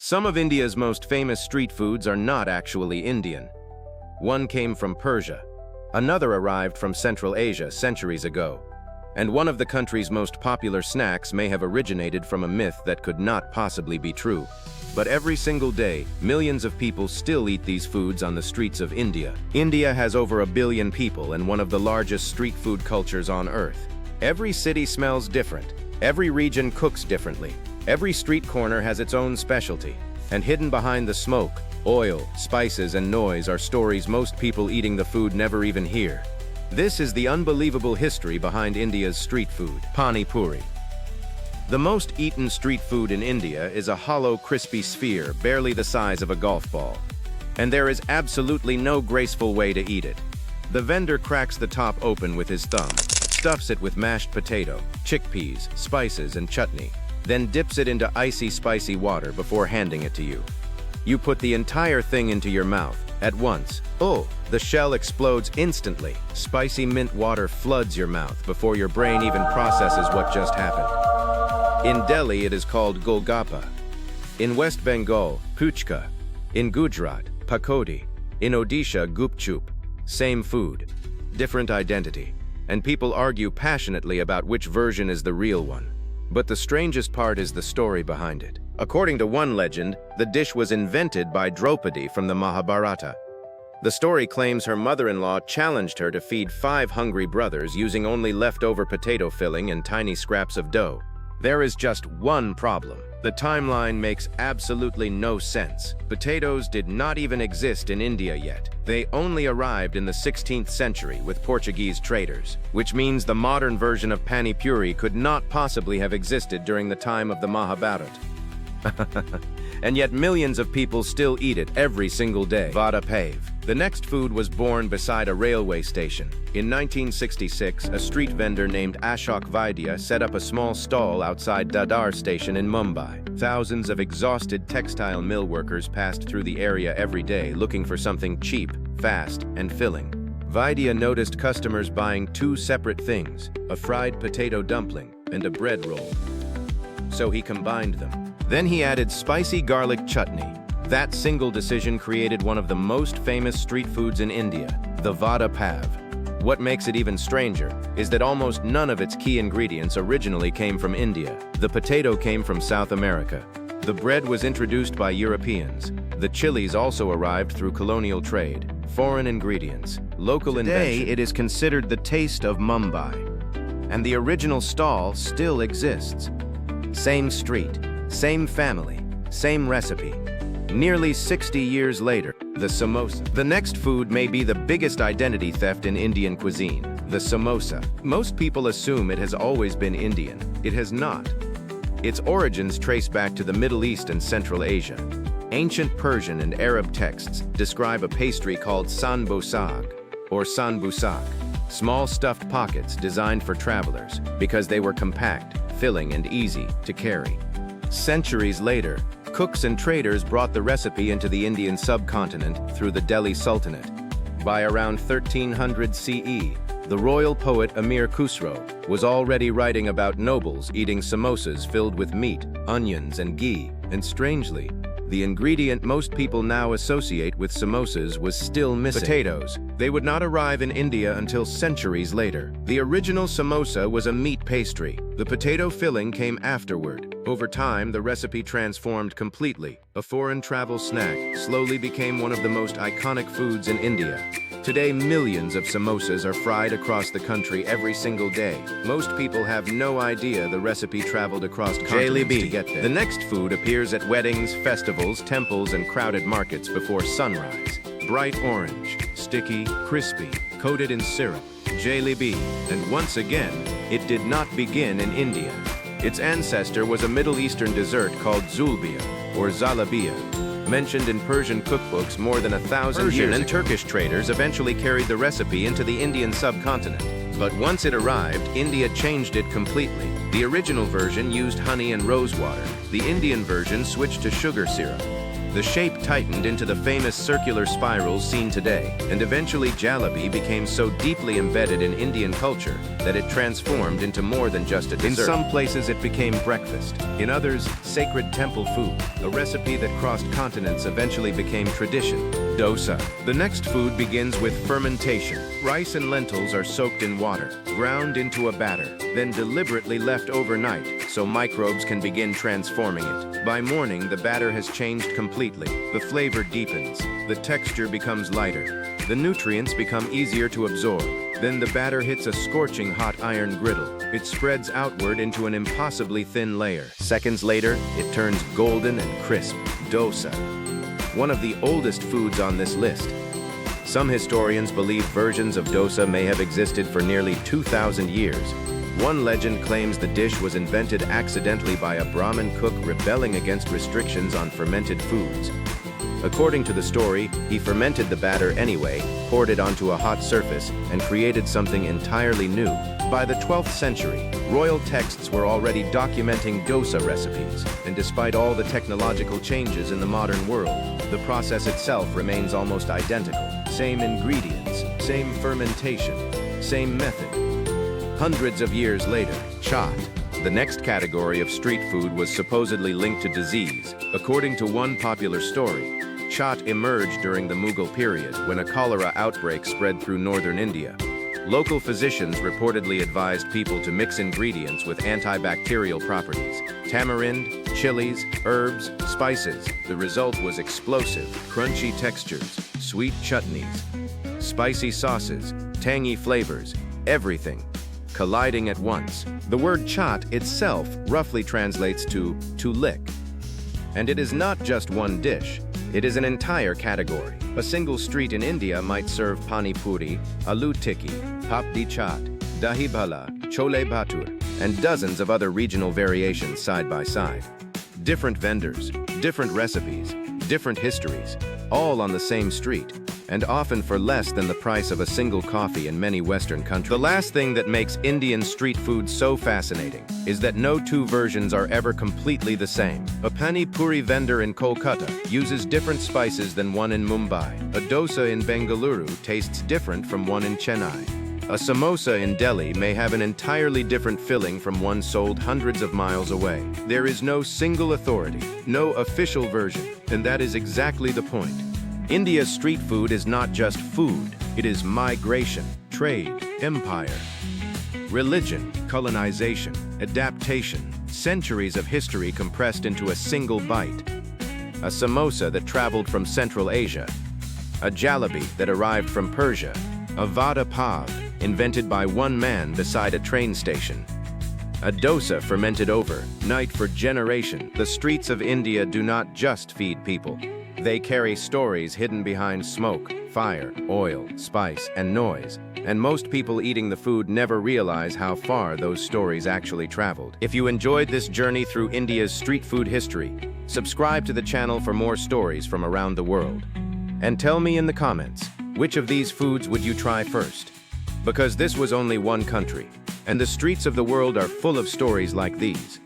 Some of India's most famous street foods are not actually Indian. One came from Persia, another arrived from Central Asia centuries ago, and one of the country's most popular snacks may have originated from a myth that could not possibly be true. But every single day, millions of people still eat these foods on the streets of India. India has over 1 billion people and one of the largest street food cultures on Earth. Every city smells different. Every region cooks differently. Every street corner has its own specialty. And hidden behind the smoke, oil, spices, and noise are stories most people eating the food never even hear. This is the unbelievable history behind India's street food, pani puri. The most eaten street food in India is a hollow, crispy sphere barely the size of a golf ball. And there is absolutely no graceful way to eat it. The vendor cracks the top open with his thumb, stuffs it with mashed potato, chickpeas, spices, and chutney, then dips it into icy, spicy water before handing it to you. You put the entire thing into your mouth at once. Oh, the shell explodes instantly. Spicy mint water floods your mouth before your brain even processes what just happened. In Delhi, it is called golgappa. In West Bengal, puchka. In Gujarat, pakodi. In Odisha, gupchup. Same food, different identity. And people argue passionately about which version is the real one. But the strangest part is the story behind it. According to one legend, the dish was invented by Draupadi from the Mahabharata. The story claims her mother-in-law challenged her to feed 5 hungry brothers using only leftover potato filling and tiny scraps of dough. There is just one problem. The timeline makes absolutely no sense. Potatoes did not even exist in India yet. They only arrived in the 16th century with Portuguese traders, which means the modern version of pani puri could not possibly have existed during the time of the Mahabharata. And yet millions of people still eat it every single day. Vada pav. The next food was born beside a railway station. In 1966, a street vendor named Ashok Vaidya set up a small stall outside Dadar station in Mumbai. Thousands of exhausted textile mill workers passed through the area every day looking for something cheap, fast, and filling. Vaidya noticed customers buying 2 separate things, a fried potato dumpling and a bread roll. So he combined them. Then he added spicy garlic chutney. That single decision created one of the most famous street foods in India, the vada pav. What makes it even stranger is that almost none of its key ingredients originally came from India. The potato came from South America. The bread was introduced by Europeans. The chilies also arrived through colonial trade. Foreign ingredients, local invention. Today, it is considered the taste of Mumbai. And the original stall still exists. Same street, same family, same recipe. Nearly 60 years later, the samosa. The next food may be the biggest identity theft in Indian cuisine, the samosa. Most people assume it has always been Indian. It has not. Its origins trace back to the Middle East and Central Asia. Ancient Persian and Arab texts describe a pastry called sanbosag, or sanbusak, small stuffed pockets designed for travelers because they were compact, filling, and easy to carry. Centuries later, cooks and traders brought the recipe into the Indian subcontinent through the Delhi Sultanate. By around 1300 CE, the royal poet Amir Khusro was already writing about nobles eating samosas filled with meat, onions, and ghee, and strangely, the ingredient most people now associate with samosas was still missing: potatoes. They would not arrive in India until centuries later. The original samosa was a meat pastry. The potato filling came afterward. Over time, the recipe transformed completely. A foreign travel snack slowly became one of the most iconic foods in India. Today, millions of samosas are fried across the country every single day. Most people have no idea the recipe traveled across continents to get there. The next food appears at weddings, festivals, temples, and crowded markets before sunrise. Bright orange, sticky, crispy, coated in syrup, jalebi, and once again, it did not begin in India. Its ancestor was a Middle Eastern dessert called zulbia, or zalabia, mentioned in Persian cookbooks more than 1,000 years ago. And Turkish traders eventually carried the recipe into the Indian subcontinent. But once it arrived, India changed it completely. The original version used honey and rose water. The Indian version switched to sugar syrup. The shape tightened into the famous circular spirals seen today, and eventually jalebi became so deeply embedded in Indian culture that it transformed into more than just a dessert. In some places it became breakfast, in others, sacred temple food. A recipe that crossed continents eventually became tradition. Dosa. The next food begins with fermentation. Rice and lentils are soaked in water, ground into a batter, then deliberately left overnight so microbes can begin transforming it. By morning, the batter has changed completely. The flavor deepens. The texture becomes lighter. The nutrients become easier to absorb. Then the batter hits a scorching hot iron griddle. It spreads outward into an impossibly thin layer. Seconds later, it turns golden and crisp. Dosa. One of the oldest foods on this list. Some historians believe versions of dosa may have existed for nearly 2,000 years. One legend claims the dish was invented accidentally by a Brahmin cook rebelling against restrictions on fermented foods. According to the story, he fermented the batter anyway, poured it onto a hot surface, and created something entirely new. By the 12th century, royal texts were already documenting dosa recipes, and despite all the technological changes in the modern world, the process itself remains almost identical. Same ingredients, same fermentation, same method. Hundreds of years later, chaat, the next category of street food, was supposedly linked to disease. According to one popular story, chaat emerged during the Mughal period when a cholera outbreak spread through northern India. Local physicians reportedly advised people to mix ingredients with antibacterial properties: tamarind, chilies, herbs, spices. The result was explosive, crunchy textures, sweet chutneys, spicy sauces, tangy flavors, everything colliding at once. The word chaat itself roughly translates to lick. And it is not just one dish. It is an entire category. A single street in India might serve pani puri, aloo tikki, papdi chaat, dahi bhala, chole bhature, and dozens of other regional variations side by side. Different vendors, different recipes, different histories, all on the same street, and often for less than the price of a single coffee in many Western countries. The last thing that makes Indian street food so fascinating is that no two versions are ever completely the same. A pani puri vendor in Kolkata uses different spices than one in Mumbai. A dosa in Bengaluru tastes different from one in Chennai. A samosa in Delhi may have an entirely different filling from one sold hundreds of miles away. There is no single authority, no official version, and that is exactly the point. India's street food is not just food, it is migration, trade, empire, religion, colonization, adaptation, centuries of history compressed into a single bite. A samosa that traveled from Central Asia, a jalebi that arrived from Persia, a vada pav invented by one man beside a train station, a dosa fermented overnight for generations. The streets of India do not just feed people. They carry stories hidden behind smoke, fire, oil, spice, and noise. And most people eating the food never realize how far those stories actually traveled. If you enjoyed this journey through India's street food history, subscribe to the channel for more stories from around the world. And tell me in the comments, which of these foods would you try first? Because this was only one country, and the streets of the world are full of stories like these.